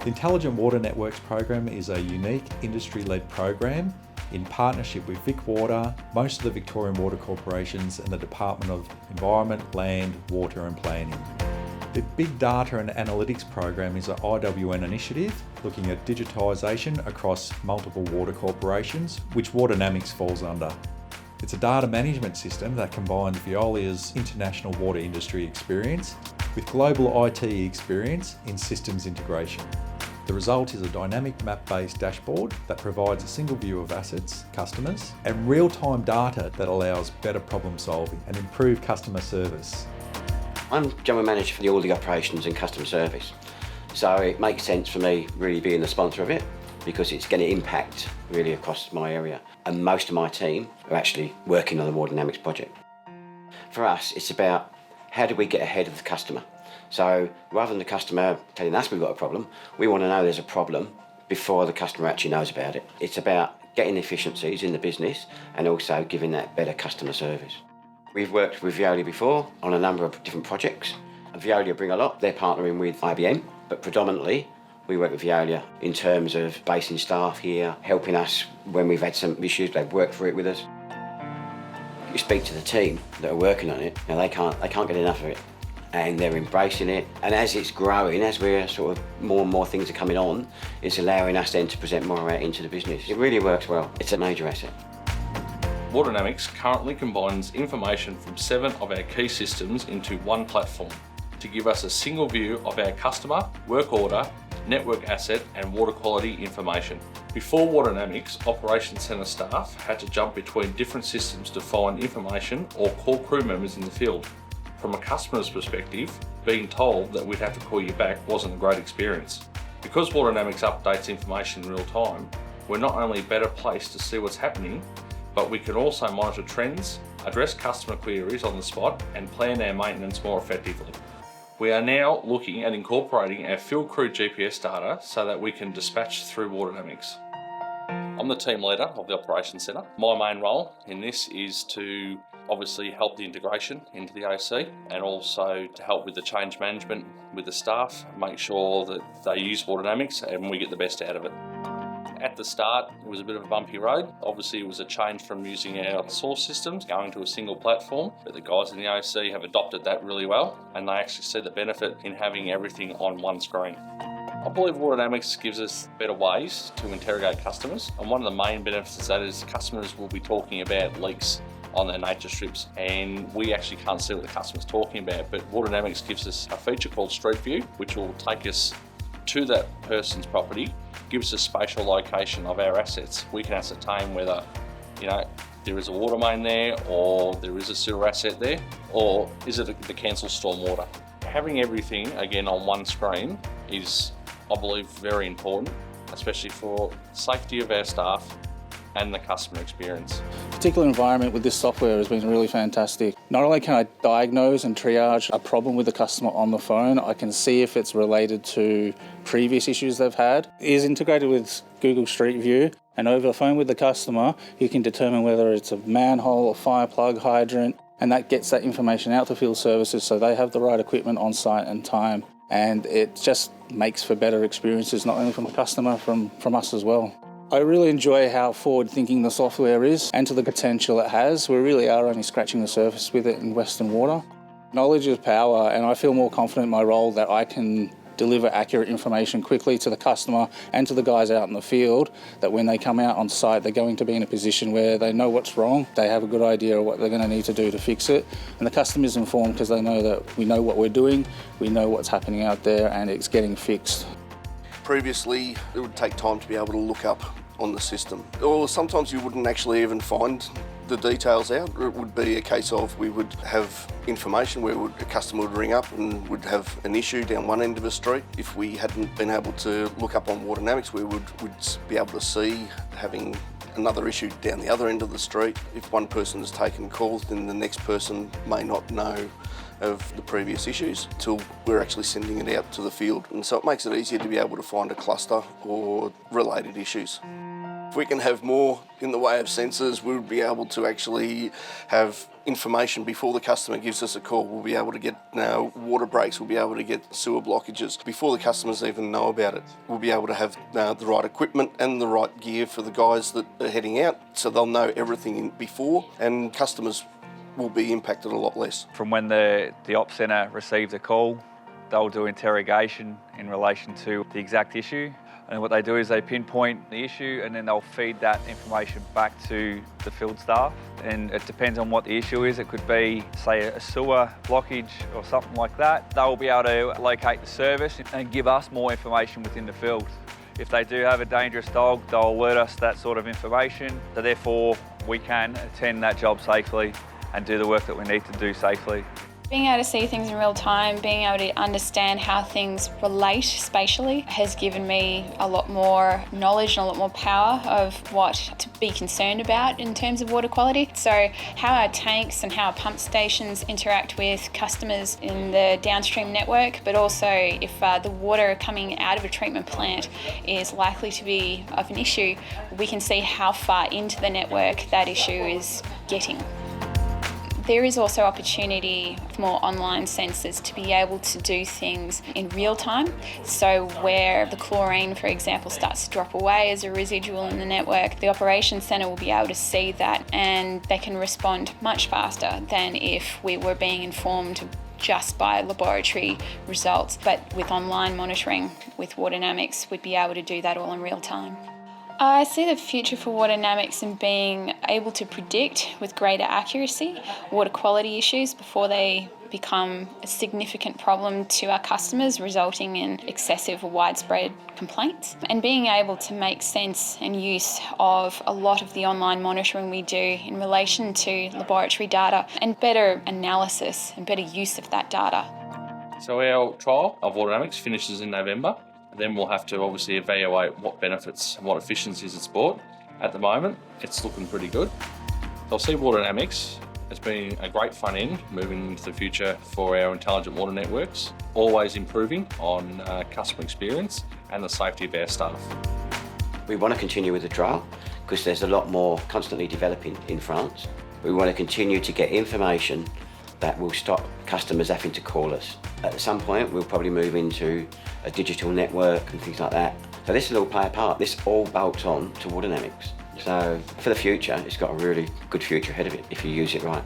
The Intelligent Water Networks program is a unique industry-led program in partnership with Vic Water, most of the Victorian water corporations and the Department of Environment, Land, Water and Planning. The Big Data and Analytics program is an IWN initiative looking at digitisation across multiple water corporations, which Waternamics falls under. It's a data management system that combines Veolia's international water industry experience with global IT experience in systems integration. The result is a dynamic map-based dashboard that provides a single view of assets, customers, and real-time data that allows better problem solving and improved customer service. I'm General Manager for all the operations and customer service, so it makes sense for me really being the sponsor of it because it's going to impact really across my area, and most of my team are actually working on the Waternamics project. For us, it's about how do we get ahead of the customer. So rather than the customer telling us we've got a problem, we want to know there's a problem before the customer actually knows about it. It's about getting efficiencies in the business and also giving that better customer service. We've worked with Veolia before on a number of different projects. Veolia bring a lot, they're partnering with IBM, but predominantly we work with Veolia in terms of basing staff here, helping us when we've had some issues, they've worked through it with us. You speak to the team that are working on it, and they can't get enough of it. And they're embracing it. And as it's growing, as we're sort of more and more things are coming on, it's allowing us then to present more out into the business. It really works well. It's a major asset. Waternamics currently combines information from 7 of our key systems into one platform to give us a single view of our customer, work order, network asset and water quality information. Before Waternamics, Operations Centre staff had to jump between different systems to find information or call crew members in the field. From a customer's perspective, being told that we'd have to call you back wasn't a great experience. Because Waternamics updates information in real time, we're not only better placed to see what's happening, but we can also monitor trends, address customer queries on the spot and plan our maintenance more effectively. We are now looking at incorporating our field crew GPS data so that we can dispatch through Waternamics. I'm the team leader of the Operations Centre. My main role in this is to obviously help the integration into the OC and also to help with the change management with the staff, make sure that they use Waternamics and we get the best out of it. At the start, it was a bit of a bumpy road. Obviously, it was a change from using our source systems going to a single platform, but the guys in the OC have adopted that really well and they actually see the benefit in having everything on one screen. I believe Waternamics gives us better ways to interrogate customers, and one of the main benefits of that is customers will be talking about leaks on their nature strips and we actually can't see what the customer's talking about, but Waternamics gives us a feature called Street View which will take us to that person's property, gives us spatial location of our assets. We can ascertain whether there is a water main there or there is a sewer asset there, or is it the cancelled storm water. Having everything again on one screen is, I believe, very important, especially for safety of our staff and the customer experience. The particular environment with this software has been really fantastic. Not only can I diagnose and triage a problem with the customer on the phone, I can see if it's related to previous issues they've had. It is integrated with Google Street View, and over the phone with the customer, you can determine whether it's a manhole, a fire plug, hydrant, and that gets that information out to field services so they have the right equipment on site and time. And it just makes for better experiences, not only from the customer, from us as well. I really enjoy how forward-thinking the software is and to the potential it has. We really are only scratching the surface with it in Western Water. Knowledge is power, and I feel more confident in my role that I can deliver accurate information quickly to the customer and to the guys out in the field, that when they come out on site they're going to be in a position where they know what's wrong, they have a good idea of what they're going to need to do to fix it, and the customer's informed because they know that we know what we're doing, we know what's happening out there and it's getting fixed. Previously, it would take time to be able to look up on the system, or sometimes you wouldn't actually even find the details out. It would be a case of we would have information where a customer would ring up and would have an issue down one end of a street. If we hadn't been able to look up on Waternamics, we'd be able to see having another issue down the other end of the street. If one person has taken calls, then the next person may not know of the previous issues till we're actually sending it out to the field. And so it makes it easier to be able to find a cluster or related issues. we can have more in the way of sensors, we'll be able to actually have information before the customer gives us a call. We'll be able to get water breaks, we'll be able to get sewer blockages before the customers even know about it. We'll be able to have the right equipment and the right gear for the guys that are heading out, so they'll know everything before, and customers will be impacted a lot less. From when the ops centre receives a call, they'll do interrogation in relation to the exact issue. And what they do is they pinpoint the issue and then they'll feed that information back to the field staff. And it depends on what the issue is. It could be, say, a sewer blockage or something like that. They'll be able to locate the service and give us more information within the field. If they do have a dangerous dog, they'll alert us that sort of information. So therefore, we can attend that job safely and do the work that we need to do safely. Being able to see things in real time, being able to understand how things relate spatially has given me a lot more knowledge and a lot more power of what to be concerned about in terms of water quality. So how our tanks and how our pump stations interact with customers in the downstream network, but also if the water coming out of a treatment plant is likely to be of an issue, we can see how far into the network that issue is getting. There is also opportunity for more online sensors to be able to do things in real time. So where the chlorine, for example, starts to drop away as a residual in the network, the operations centre will be able to see that and they can respond much faster than if we were being informed just by laboratory results. But with online monitoring, with Waternamics, we'd be able to do that all in real time. I see the future for Waternamics in being able to predict with greater accuracy water quality issues before they become a significant problem to our customers, resulting in excessive or widespread complaints. And being able to make sense and use of a lot of the online monitoring we do in relation to laboratory data and better analysis and better use of that data. So our trial of Waternamics finishes in November. Then we'll have to obviously evaluate what benefits and what efficiencies it's brought. At the moment, it's looking pretty good. I'll see Waternamics as being a great front end moving into the future for our intelligent water networks, always improving on customer experience and the safety of our staff. We want to continue with the trial because there's a lot more constantly developing in France. We want to continue to get information that will stop customers having to call us. At some point, we'll probably move into a digital network and things like that. So this will all play a part. This all bolts on to Waternamics. So for the future, it's got a really good future ahead of it if you use it right.